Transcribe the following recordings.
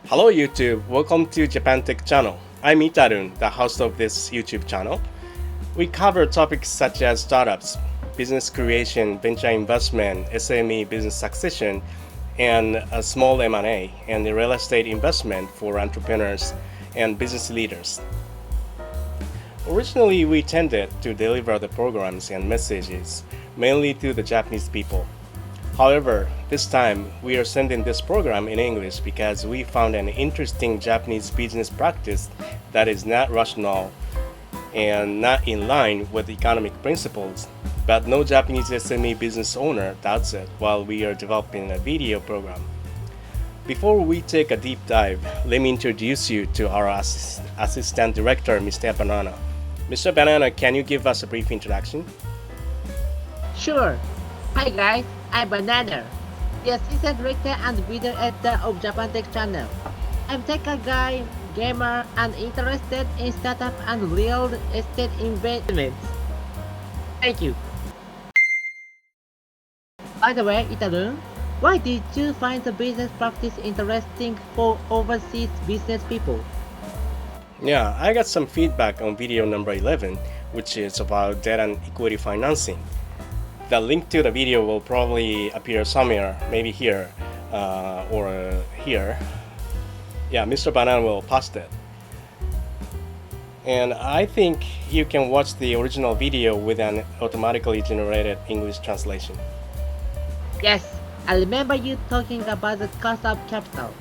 Hello YouTube, welcome to Japan Tech channel. I'm Itarun, the host of this YouTube channel. We cover topics such as startups, business creation, venture investment, SME business succession, and a small M&A, and the real estate investment for entrepreneurs and business leaders. Originally, we tended to deliver the programs and messages mainly to the Japanese people. However, this time we are sending this program in English because we found an interesting Japanese business practice that is not rational and not in line with economic principles, but no Japanese SME business owner doubts it while we are developing a video program. Before we take a deep dive, let me introduce you to our Assistant Director, Mr. Banana. Mr. Banana, can you give us a brief introduction? Sure. Hi guys, I'm Banana, the assistant director and video editor of Japan Tech channel. I'm tech guy, gamer, and interested in startup and real estate investments. Thank you. By the way, Itarun, why did you find the business practice interesting for overseas business people? Yeah, I got some feedback on video number 11, which is about debt and equity financing. The link to the video will probably appear somewhere, maybe here or here. Yeah, Mr. Banana will post it. And I think you can watch the original video with an automatically generated English translation. Yes, I remember you talking about the cost of capital.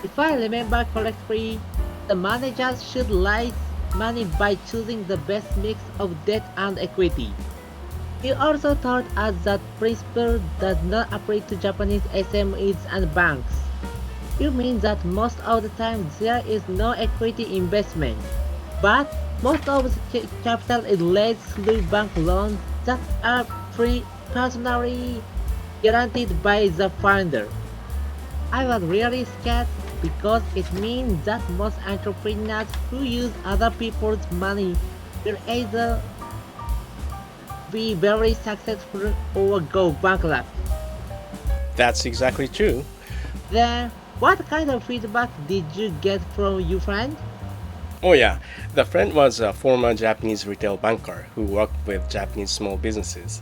If I remember correctly, the managers should raise money by choosing the best mix of debt and equity. You also told us that principle does not apply to Japanese SMEs and banks. You mean that most of the time there is no equity investment, but most of the capital is raised through bank loans that are personally guaranteed by the founder. I was really scared because it means that most entrepreneurs who use other people's money will either be very successful or go bankrupt. That's exactly true. Then, what kind of feedback did you get from your friend? Oh yeah, the friend was a former Japanese retail banker who worked with Japanese small businesses.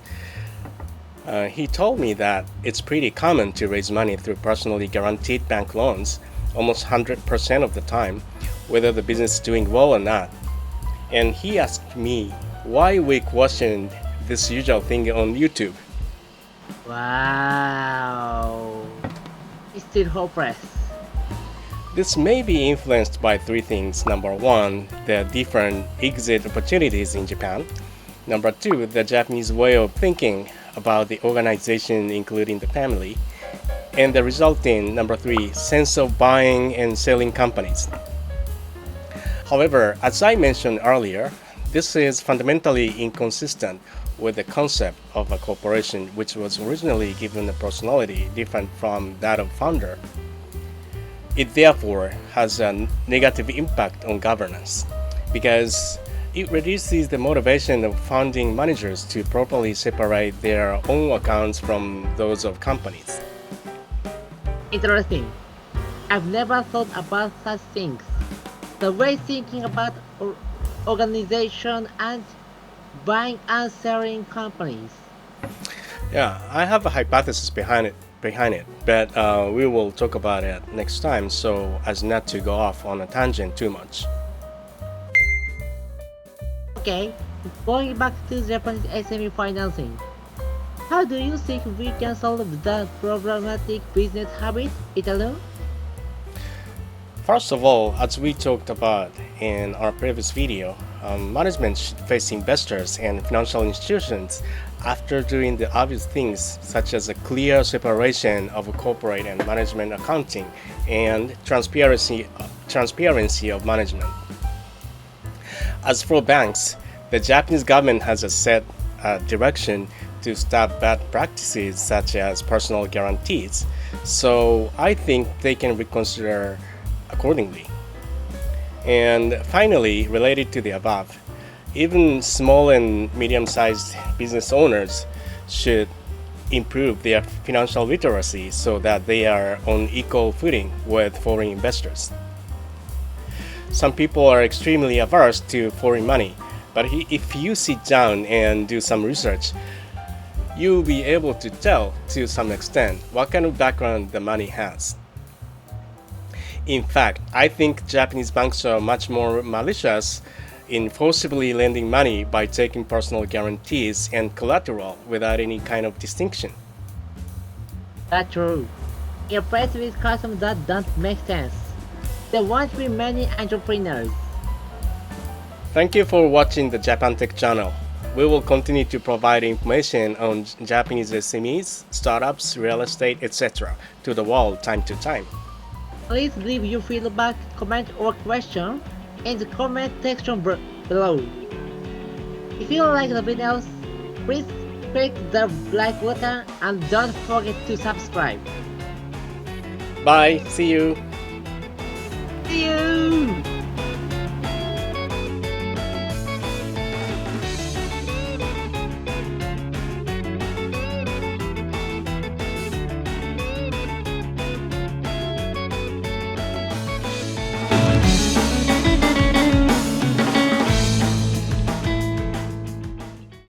He told me that it's pretty common to raise money through personally guaranteed bank loans almost 100% of the time, whether the business is doing well or not. And he asked me why we questioned this usual thing on YouTube. Wow. It's still hopeless. This may be influenced by three things. Number one, the different exit opportunities in Japan. Number two, the Japanese way of thinking about the organization, including the family. And the resulting, number three, sense of buying and selling companies. However, as I mentioned earlier, this is fundamentally inconsistent with the concept of a corporation, which was originally given a personality different from that of founder. It therefore has a negative impact on governance because it reduces the motivation of founding managers to properly separate their own accounts from those of companies. Interesting. I've never thought about such things. The way thinking about organization and buying and selling companies. Yeah, I have a hypothesis behind it, but we will talk about it next time so as not to go off on a tangent too much. Okay, going back to Japanese SME financing. How do you think we can solve the problematic business habit, Italo? First of all, as we talked about in our previous video, management should face investors and financial institutions after doing the obvious things such as a clear separation of corporate and management accounting and transparency of management. As for banks, the Japanese government has a set direction to stop bad practices such as personal guarantees, so I think they can reconsider accordingly. And finally, related to the above, even small and medium-sized business owners should improve their financial literacy so that they are on equal footing with foreign investors. Some people are extremely averse to foreign money, but if you sit down and do some research, you'll be able to tell to some extent what kind of background the money has. In fact, I think Japanese banks are much more malicious in forcibly lending money by taking personal guarantees and collateral without any kind of distinction. That's true. You're faced with customers that don't make sense. There won't be many entrepreneurs. Thank you for watching the Japan Tech channel. We will continue to provide information on Japanese SMEs, startups, real estate, etc. to the world time to time. Please leave your feedback, comment or question in the comment section below. If you like the videos, please click the like button and don't forget to subscribe. Bye, see you! See you!